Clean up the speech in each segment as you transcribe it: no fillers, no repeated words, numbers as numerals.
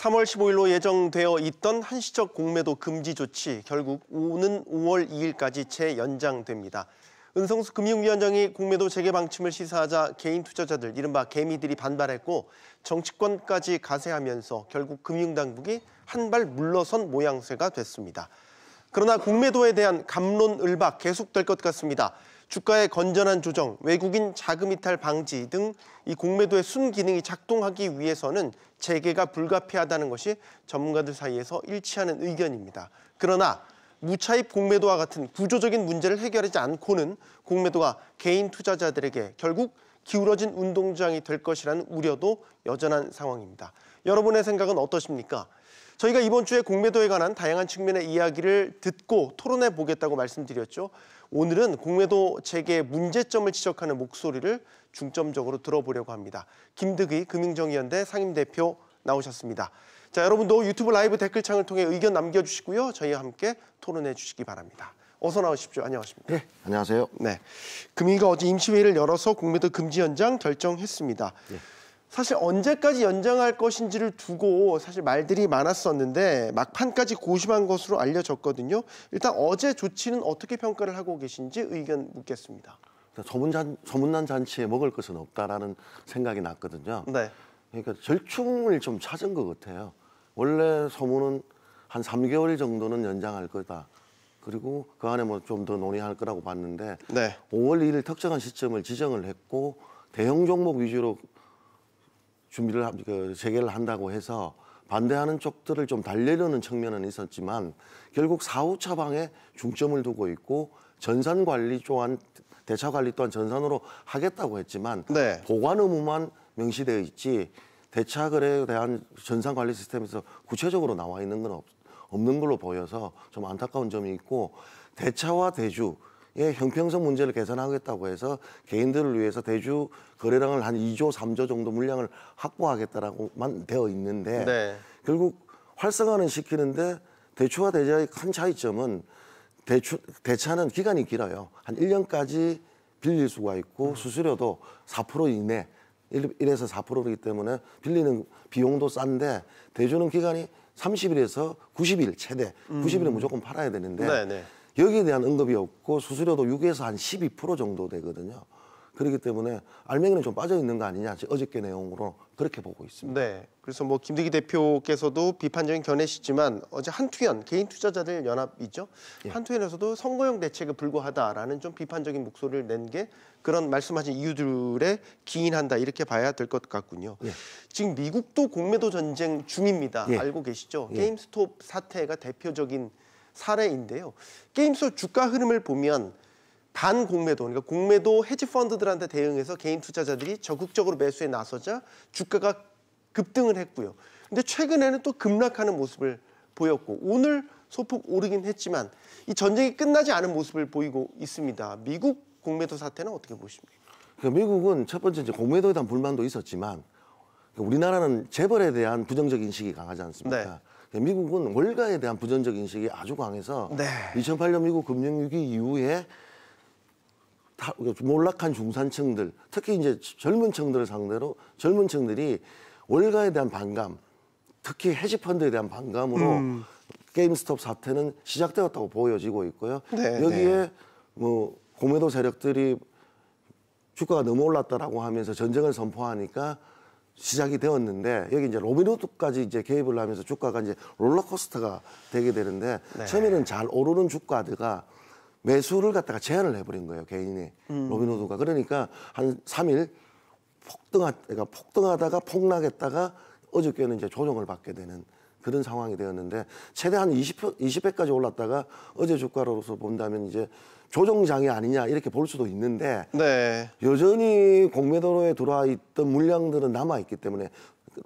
3월 15일로 예정되어 있던 한시적 공매도 금지 조치 결국 오는 5월 2일까지 재연장됩니다. 은성수 금융위원장이 공매도 재개 방침을 시사하자 개인 투자자들, 이른바 개미들이 반발했고 정치권까지 가세하면서 결국 금융당국이 한 발 물러선 모양새가 됐습니다. 그러나 공매도에 대한 갑론을박 계속될 것 같습니다. 주가의 건전한 조정, 외국인 자금 이탈 방지 등 이 공매도의 순기능이 작동하기 위해서는 재개가 불가피하다는 것이 전문가들 사이에서 일치하는 의견입니다. 그러나 무차입 공매도와 같은 구조적인 문제를 해결하지 않고는 공매도가 개인 투자자들에게 결국 기울어진 운동장이 될 것이라는 우려도 여전한 상황입니다. 여러분의 생각은 어떠십니까? 저희가 이번 주에 공매도에 관한 다양한 측면의 이야기를 듣고 토론해 보겠다고 말씀드렸죠. 오늘은 공매도 재개의 문제점을 지적하는 목소리를 중점적으로 들어보려고 합니다. 김득의 금융정의연대 상임대표 나오셨습니다. 자, 여러분도 유튜브 라이브 댓글창을 통해 의견 남겨주시고요. 저희와 함께 토론해 주시기 바랍니다. 어서 나오십시오. 안녕하십니까? 네, 안녕하세요. 네, 금융위가 어제 임시회의를 열어서 공매도 금지 연장 결정했습니다. 네. 사실 언제까지 연장할 것인지를 두고 사실 말들이 많았었는데 막판까지 고심한 것으로 알려졌거든요. 일단 어제 조치는 어떻게 평가를 하고 계신지 의견 묻겠습니다. 소문난 잔치에 먹을 것은 없다라는 생각이 났거든요. 네. 그러니까 절충을 좀 찾은 것 같아요. 원래 소문은 한 3개월 정도는 연장할 거다. 그리고 그 안에 뭐 좀 더 논의할 거라고 봤는데 네. 5월 2일 특정한 시점을 지정을 했고 대형 종목 위주로 재개를 한다고 해서 반대하는 쪽들을 좀 달래려는 측면은 있었지만 결국 사후 처방에 중점을 두고 있고 전산 관리 또한 대차 관리 또한 전산으로 하겠다고 했지만 네. 보관 의무만 명시되어 있지 대차 거래에 대한 전산 관리 시스템에서 구체적으로 나와 있는 건 없는 걸로 보여서 좀 안타까운 점이 있고 대차와 대주 형평성 문제를 개선하겠다고 해서 개인들을 위해서 대주 거래량을 한 2조, 3조 정도 물량을 확보하겠다라고만 되어 있는데 네. 결국 활성화는 시키는데 대추와 대자의 큰 차이점은 대차는 기간이 길어요. 한 1년까지 빌릴 수가 있고 수수료도 4% 이내, 1에서 4%이기 때문에 빌리는 비용도 싼데 대주는 기간이 30일에서 90일 최대, 90일은 무조건 팔아야 되는데 네네. 여기에 대한 언급이 없고 수수료도 6에서 한 12% 정도 되거든요. 그렇기 때문에 알맹이는 좀 빠져 있는 거 아니냐, 어저께 내용으로 그렇게 보고 있습니다. 네, 그래서 뭐 김득희 대표께서도 비판적인 견해시지만 어제 한투연 개인 투자자들 연합이죠. 예. 한투연에서도 선거용 대책에 불과하다라는 좀 비판적인 목소리를 낸 게 그런 말씀하신 이유들에 기인한다 이렇게 봐야 될 것 같군요. 예. 지금 미국도 공매도 전쟁 중입니다. 예. 알고 계시죠? 예. 게임스톱 사태가 대표적인 사례인데요. 게임스톱 주가 흐름을 보면 반공매도, 그러니까 공매도 헤지 펀드들한테 대응해서 개인 투자자들이 적극적으로 매수에 나서자 주가가 급등을 했고요. 근데 최근에는 또 급락하는 모습을 보였고 오늘 소폭 오르긴 했지만 이 전쟁이 끝나지 않은 모습을 보이고 있습니다. 미국 공매도 사태는 어떻게 보십니까? 그러니까 미국은 첫 번째 이제 공매도에 대한 불만도 있었지만 우리나라는 재벌에 대한 부정적 인식이 강하지 않습니까? 네. 미국은 월가에 대한 부정적 인식이 아주 강해서 네. 2008년 미국 금융위기 이후에 몰락한 중산층들, 특히 이제 젊은 층들을 상대로 젊은 층들이 월가에 대한 반감, 특히 헤지펀드에 대한 반감으로 게임스톱 사태는 시작되었다고 보여지고 있고요. 네, 여기에 네. 뭐 공매도 세력들이 주가가 너무 올랐다라고 하면서 전쟁을 선포하니까 시작이 되었는데 여기 이제 로빈후드까지 이제 개입을 하면서 주가가 이제 롤러코스터가 되게 되는데 네. 처음에는 잘 오르는 주가들가 매수를 갖다가 제한을 해버린 거예요, 개인이. 로빈후드가. 그러니까 한 3일 폭등하다가 폭락했다가 어저께는 이제 조정을 받게 되는 그런 상황이 되었는데 최대 한 20배까지 올랐다가 어제 주가로서 본다면 이제 조정장이 아니냐 이렇게 볼 수도 있는데 네. 여전히 공매도로에 들어와 있던 물량들은 남아있기 때문에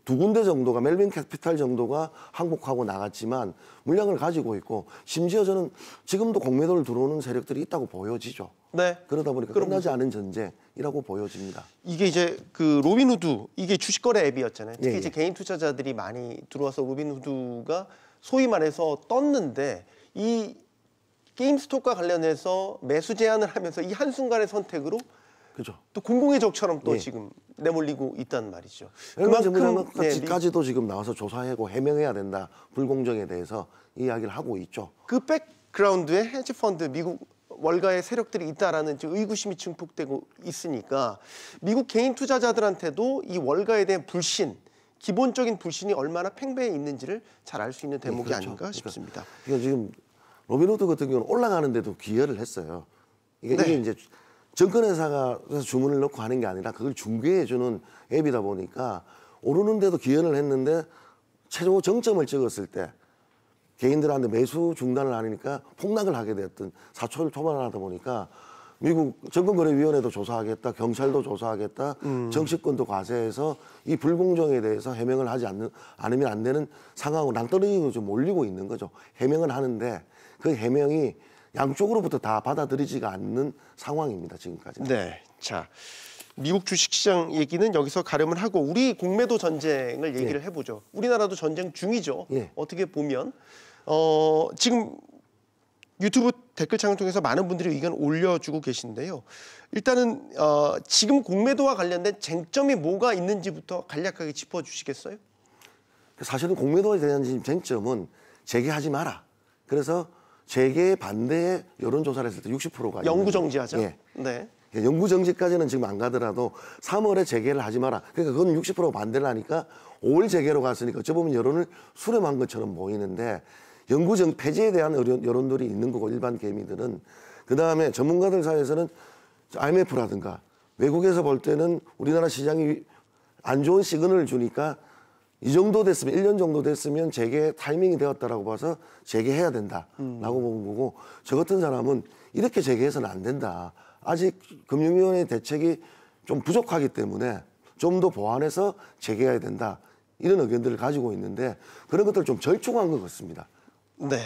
두 군데 정도가 멜빈 캐피탈 정도가 항복하고 나갔지만 물량을 가지고 있고 심지어 저는 지금도 공매도를 들어오는 세력들이 있다고 보여지죠. 네. 그러다 보니까 끝나지 않은 전쟁이라고 보여집니다. 이게 이제 그 로빈후드 이게 주식거래 앱이었잖아요. 특히 예, 이제 개인 투자자들이 많이 들어와서 로빈후드가 소위 말해서 떴는데 이 게임스톱과 관련해서 매수 제한을 하면서 이 한순간의 선택으로 그죠. 또 공공의 적처럼 또 예. 지금 내몰리고 있단 말이죠. 일반 네, 정부까지도 지금 나와서 조사하고 해명해야 된다. 불공정에 대해서 이야기를 하고 있죠. 그 백그라운드에 헤지펀드 미국 월가의 세력들이 있다라는 의구심이 증폭되고 있으니까 미국 개인 투자자들한테도 이 월가에 대한 불신, 기본적인 불신이 얼마나 팽배해 있는지를 잘 알 수 있는 대목이 그렇죠. 아닌가 싶습니다. 그러니까 지금 로빈후드 같은 경우는 올라가는데도 기여를 했어요. 이게 이제 정권회사가 주문을 넣고 하는 게 아니라 그걸 중개해주는 앱이다 보니까 오르는데도 기여를 했는데 최고 정점을 찍었을 때 개인들한테 매수 중단을 하니까 폭락을 하게 되었던 사초를 초반하다 보니까 미국 정권거래위원회도 조사하겠다, 경찰도 조사하겠다, 정치권도 과세해서 이 불공정에 대해서 해명을 하지 않으면 안 되는 상황으로 낭떠러지로 좀 몰리고 있는 거죠. 해명은 하는데 그 해명이 양쪽으로부터 다 받아들이지가 않는 상황입니다. 지금까지. 네, 자 미국 주식시장 얘기는 여기서 가름을 하고 우리 공매도 전쟁을 얘기를 해보죠. 우리나라도 전쟁 중이죠. 어떻게 보면 지금 유튜브 댓글창을 통해서 많은 분들이 의견 올려주고 계신데요. 일단은 지금 공매도와 관련된 쟁점이 뭐가 있는지부터 간략하게 짚어주시겠어요? 사실은 공매도에 대한 쟁점은 재개하지 마라. 그래서 재개 반대의 여론조사를 했을 때 60%가 영구 정지하자. 예. 네. 영구 정지까지는 지금 안 가더라도 3월에 재개를 하지 마라. 그러니까 그건 60% 반대를 하니까 5월 재개로 갔으니까 어찌 보면 여론을 수렴한 것처럼 보이는데 영구정 폐지에 대한 여론들이 있는 거고 일반 개미들은 그다음에 전문가들 사이에서는 IMF라든가 외국에서 볼 때는 우리나라 시장이 안 좋은 시그널을 주니까 이 정도 됐으면 1년 정도 됐으면 재개 타이밍이 되었다라고 봐서 재개해야 된다라고 본 거고 저 같은 사람은 이렇게 재개해서는 안 된다. 아직 금융위원회 대책이 좀 부족하기 때문에 좀 더 보완해서 재개해야 된다. 이런 의견들을 가지고 있는데 그런 것들을 좀 절충한 것 같습니다. 네.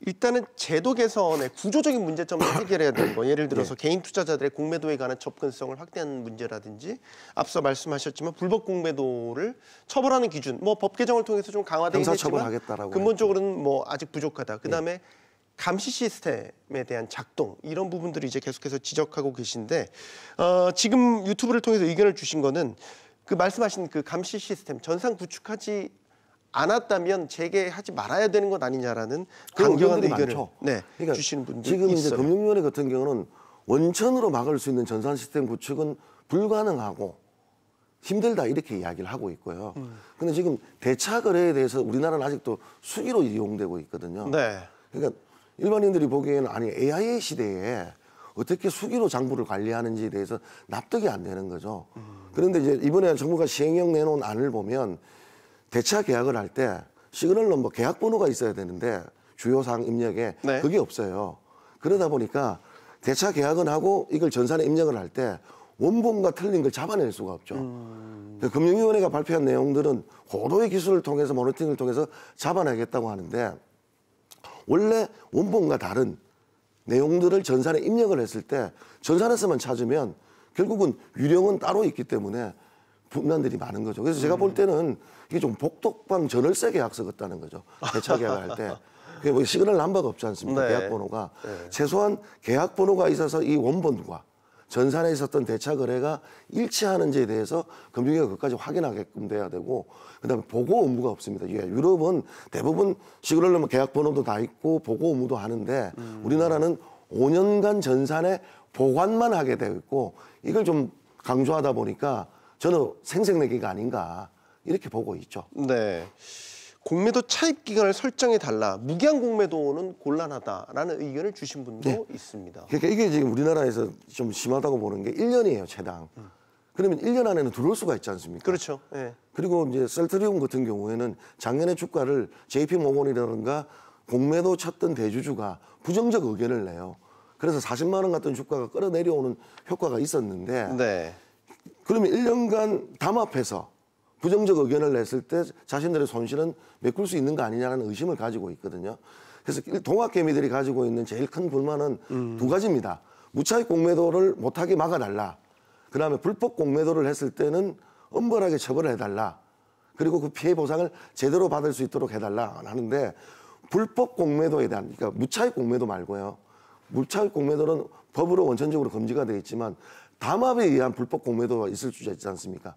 일단은 제도 개선의 구조적인 문제점을 해결해야 되는 거. 예를 들어서 개인 투자자들의 공매도에 관한 접근성을 확대하는 문제라든지 앞서 말씀하셨지만 불법 공매도를 처벌하는 기준, 뭐 법 개정을 통해서 좀 강화되긴 했지만 근본적으로는 뭐 아직 부족하다. 그다음에 감시 시스템에 대한 작동 이런 부분들을 이제 계속해서 지적하고 계신데 지금 유튜브를 통해서 의견을 주신 거는 그 말씀하신 그 감시 시스템 전상 구축하지 않았다면 재개하지 말아야 되는 것 아니냐라는 강경한 의견을 그러니까 주시는 분들이 지금 있어요. 이제 금융위원회 같은 경우는 원천으로 막을 수 있는 전산 시스템 구축은 불가능하고 힘들다 이렇게 이야기를 하고 있고요. 근데 지금 대차 거래에 대해서 우리나라는 아직도 수기로 이용되고 있거든요. 네. 그러니까 일반인들이 보기에는 아니 AI 시대에 어떻게 수기로 장부를 관리하는지에 대해서 납득이 안 되는 거죠. 그런데 이제 이번에 정부가 시행령 내놓은 안을 보면 대차 계약을 할 때 시그널 넘버 계약 번호가 있어야 되는데 주요 사항 입력에 그게 없어요. 그러다 보니까 대차 계약은 하고 이걸 전산에 입력을 할 때 원본과 틀린 걸 잡아낼 수가 없죠. 금융위원회가 발표한 내용들은 고도의 기술을 통해서 모니터링을 통해서 잡아내겠다고 하는데 원래 원본과 다른 내용들을 전산에 입력을 했을 때 전산에서만 찾으면 결국은 유령은 따로 있기 때문에 분란들이 많은 거죠. 그래서 제가 볼 때는 이게 좀 복덕방 전월세 계약서 같다는 거죠. 대차 계약을 할 때. 그게 뭐 시그널 넘버가 없지 않습니까? 계약 번호가. 최소한 계약 번호가 있어서 이 원본과 전산에 있었던 대차 거래가 일치하는지에 대해서 금융위가 끝까지 확인하게끔 돼야 되고 그다음에 보고 의무가 없습니다. 유럽은 대부분 시그널 넘버 계약 번호도 다 있고 보고 의무도 하는데 우리나라는 5년간 전산에 보관만 하게 되어 있고 이걸 좀 강조하다 보니까 저는 생색내기가 아닌가 이렇게 보고 있죠. 네. 공매도 차입 기간을 설정해 달라. 무기한 공매도는 곤란하다라는 의견을 주신 분도 있습니다. 그러니까 이게 지금 우리나라에서 좀 심하다고 보는 게 1년이에요, 최당. 그러면 1년 안에는 들어올 수가 있지 않습니까? 그렇죠. 네. 그리고 이제 셀트리온 같은 경우에는 작년에 주가를 JP모건이라든가 공매도 쳤던 대주주가 부정적 의견을 내요. 그래서 40만 원 같은 주가가 끌어내려오는 효과가 있었는데 그러면 1년간 담합해서 부정적 의견을 냈을 때 자신들의 손실은 메꿀 수 있는 거 아니냐는 의심을 가지고 있거든요. 그래서 동학개미들이 가지고 있는 제일 큰 불만은 두 가지입니다. 무차익 공매도를 못하게 막아달라. 그다음에 불법 공매도를 했을 때는 엄벌하게 처벌을 해달라. 그리고 그 피해 보상을 제대로 받을 수 있도록 해달라 하는데 불법 공매도에 대한 그러니까 무차익 공매도 말고요. 무차익 공매도는 법으로 원천적으로 금지가 되어 있지만 담합에 의한 불법 공매도가 있을 수 있지 않습니까?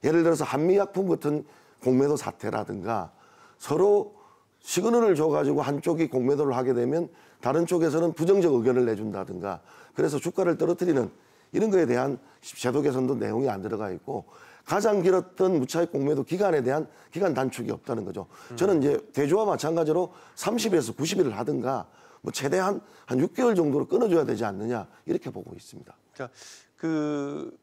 예를 들어서 한미약품 같은 공매도 사태라든가 서로 시그널을 줘가지고 한쪽이 공매도를 하게 되면 다른 쪽에서는 부정적 의견을 내준다든가 그래서 주가를 떨어뜨리는 이런 거에 대한 제도 개선도 내용이 안 들어가 있고 가장 길었던 무차익 공매도 기간에 대한 기간 단축이 없다는 거죠. 저는 이제 대조와 마찬가지로 30에서 90일을 하든가 뭐 최대한 한 6개월 정도로 끊어줘야 되지 않느냐 이렇게 보고 있습니다. 그러니까 그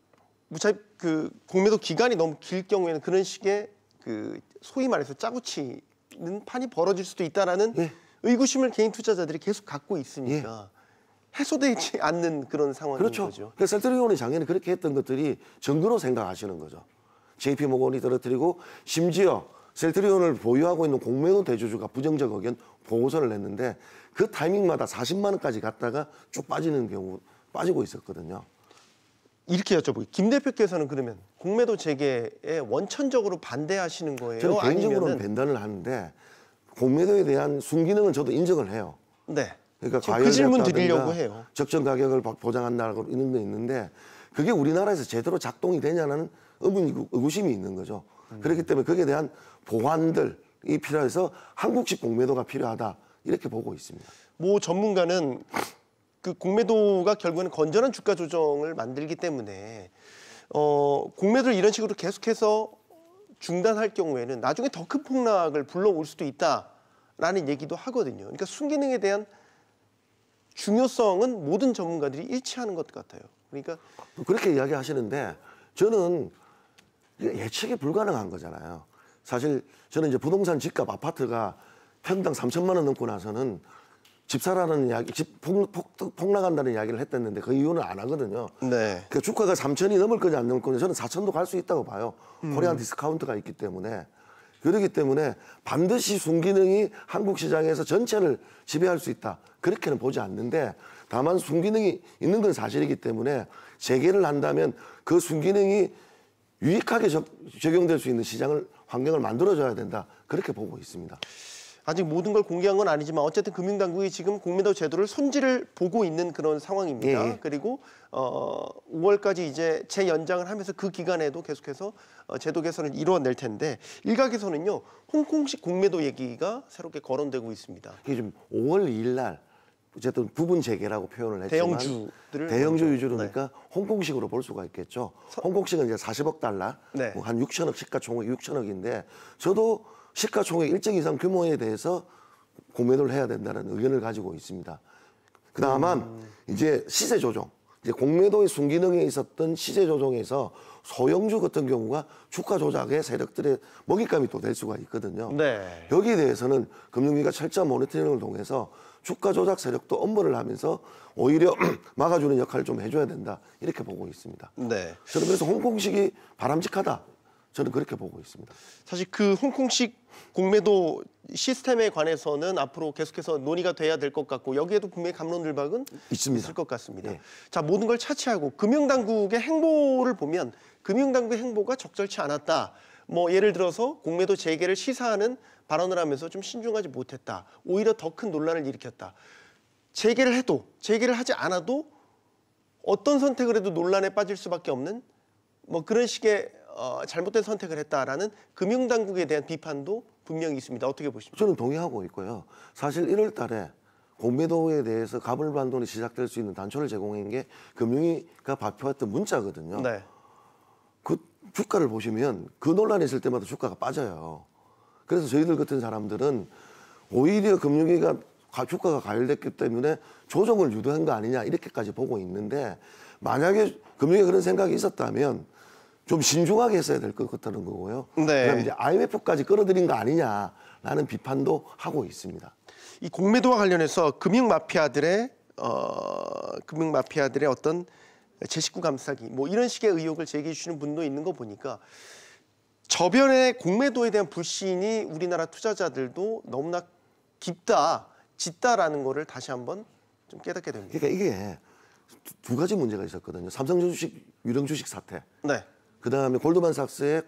무차익 그 공매도 기간이 너무 길 경우에는 그런 식의 그 소위 말해서 짜고 치는 판이 벌어질 수도 있다라는 예. 의구심을 개인 투자자들이 계속 갖고 있으니까 해소되지 않는 그런 상황인 그렇죠. 거죠. 그러니까 셀트리온이 작년에 그렇게 했던 것들이 정거로 생각하시는 거죠. JP 모건이 떨어뜨리고 심지어 셀트리온을 보유하고 있는 공매도 대주주가 부정적 의견 보고서를 냈는데 그 타이밍마다 40만 원까지 갔다가 쭉 빠지는 경우 빠지고 있었거든요. 이렇게 여쭤보기. 김 대표께서는 그러면 공매도 재개에 원천적으로 반대하시는 거예요? 저는 개인적으로는 아니면은 반대를 하는데 공매도에 대한 순기능은 저도 인정을 해요. 네. 그러니까 지금 그 질문 드리려고 과열됐다든가 해요. 적정 가격을 보장한다고 이런 게 있는데 그게 우리나라에서 제대로 작동이 되냐는 의구심이 있는 거죠. 그렇기 때문에 거기에 대한 보완들이 필요해서 한국식 공매도가 필요하다 이렇게 보고 있습니다. 모 전문가는 그 공매도가 결국에는 건전한 주가 조정을 만들기 때문에 공매도를 이런 식으로 계속해서 중단할 경우에는 나중에 더 큰 폭락을 불러올 수도 있다라는 얘기도 하거든요. 그러니까 순기능에 대한 중요성은 모든 전문가들이 일치하는 것 같아요. 그러니까 그렇게 이야기하시는데 저는 예측이 불가능한 거잖아요. 사실 저는 이제 부동산 집값 아파트가 평당 3천만 원 넘고 나서는 집 사라는 이야기, 집 폭락한다는 이야기를 했댔는데 그 이유는 안 하거든요. 네. 그 주가가 3천이 넘을 거냐 안 넘을 거냐 저는 4천도 갈 수 있다고 봐요. 코리안 디스카운트가 있기 때문에. 그렇기 때문에 반드시 순기능이 한국 시장에서 전체를 지배할 수 있다. 그렇게는 보지 않는데 다만 순기능이 있는 건 사실이기 때문에 재개를 한다면 그 순기능이 유익하게 적용될 수 있는 시장을 환경을 만들어줘야 된다. 그렇게 보고 있습니다. 아직 모든 걸 공개한 건 아니지만 어쨌든 금융당국이 지금 공매도 제도를 손질을 보고 있는 그런 상황입니다. 예. 그리고 5월까지 이제 재연장을 하면서 그 기간에도 계속해서 제도 개선을 이루어낼 텐데 일각에서는요 홍콩식 공매도 얘기가 새롭게 거론되고 있습니다. 이게 좀 5월 2일 날 어쨌든 부분 재개라고 표현을 했지만 대형주들을 대형주 먼저, 위주로니까 홍콩식으로 볼 수가 있겠죠. 홍콩식은 이제 40억 달러, 네. 뭐 한 6천억 시가총액 6천억인데 저도 시가총액 일정 이상 규모에 대해서 공매도를 해야 된다는 의견을 가지고 있습니다. 다만 이제 시세 조정, 이제 공매도의 순기능에 있었던 시세 조정에서 소형주 같은 경우가 주가 조작의 세력들의 먹잇감이 또 될 수가 있거든요. 네. 여기에 대해서는 금융위가 철저한 모니터링을 통해서 주가 조작 세력도 엄벌을 하면서 오히려 막아주는 역할을 좀 해줘야 된다 이렇게 보고 있습니다. 네. 저는 그래서 홍콩식이 바람직하다. 저는 그렇게 보고 있습니다. 사실 그 홍콩식 공매도 시스템에 관해서는 앞으로 계속해서 논의가 돼야 될 것 같고 여기에도 분명히 갑론들박은 있습니다. 있을 것 같습니다. 네. 자, 모든 걸 차치하고 금융당국의 행보를 보면 금융당국의 행보가 적절치 않았다. 뭐 예를 들어서 공매도 재개를 시사하는 발언을 하면서 좀 신중하지 못했다. 오히려 더 큰 논란을 일으켰다. 재개를 해도 재개를 하지 않아도 어떤 선택을 해도 논란에 빠질 수밖에 없는 뭐 그런 식의 잘못된 선택을 했다라는 금융당국에 대한 비판도 분명히 있습니다. 어떻게 보십니까? 저는 동의하고 있고요. 사실 1월 달에 공매도에 대해서 가불반동이 시작될 수 있는 단초를 제공한 게 금융위가 발표했던 문자거든요. 네. 그 주가를 보시면 그 논란이 있을 때마다 주가가 빠져요. 그래서 저희들 같은 사람들은 오히려 금융위가 주가가 가열됐기 때문에 조정을 유도한 거 아니냐 이렇게까지 보고 있는데 만약에 금융위가 그런 생각이 있었다면 좀 신중하게 했어야 될 것 같다는 거고요. 네. 그다음에 이제 IMF까지 끌어들인 거 아니냐라는 비판도 하고 있습니다. 이 공매도와 관련해서 금융마피아들의 어떤 제 식구 감싸기 뭐 이런 식의 의혹을 제기해 주시는 분도 있는 거 보니까 저변의 공매도에 대한 불신이 우리나라 투자자들도 너무나 깊다, 짙다라는 거를 다시 한번 좀 깨닫게 됩니다. 그러니까 이게 두 가지 문제가 있었거든요. 삼성전 주식 유령 주식 사태. 네. 그다음에 골드만삭스의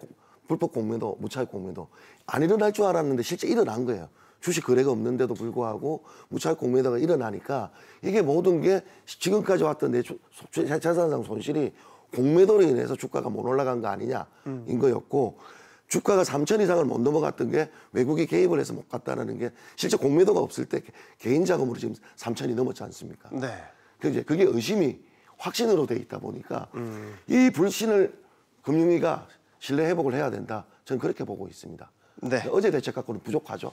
불법 공매도, 무차익 공매도 안 일어날 줄 알았는데 실제 일어난 거예요. 주식 거래가 없는데도 불구하고 무차익 공매도가 일어나니까 이게 모든 게 지금까지 왔던 내 재산상 손실이 공매도로 인해서 주가가 못 올라간 거 아니냐인 거였고 주가가 3천 이상을 못 넘어갔던 게 외국이 개입을 해서 못 갔다는 게 실제 공매도가 없을 때 개인 자금으로 지금 3천이 넘었지 않습니까? 네. 그게 의심이 확신으로 돼 있다 보니까 이 불신을 금융위가 신뢰 회복을 해야 된다. 저는 그렇게 보고 있습니다. 네. 어제 대책 갖고는 부족하죠.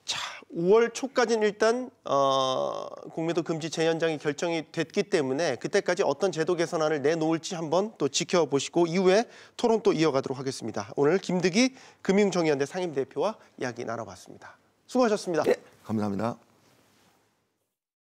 자, 5월 초까지는 일단 공매도 금지 재연장이 결정이 됐기 때문에 그때까지 어떤 제도 개선안을 내놓을지 한번 또 지켜보시고 이후에 토론 또 이어가도록 하겠습니다. 오늘 김득희 금융정의연대 상임대표와 이야기 나눠봤습니다. 수고하셨습니다. 네, 감사합니다.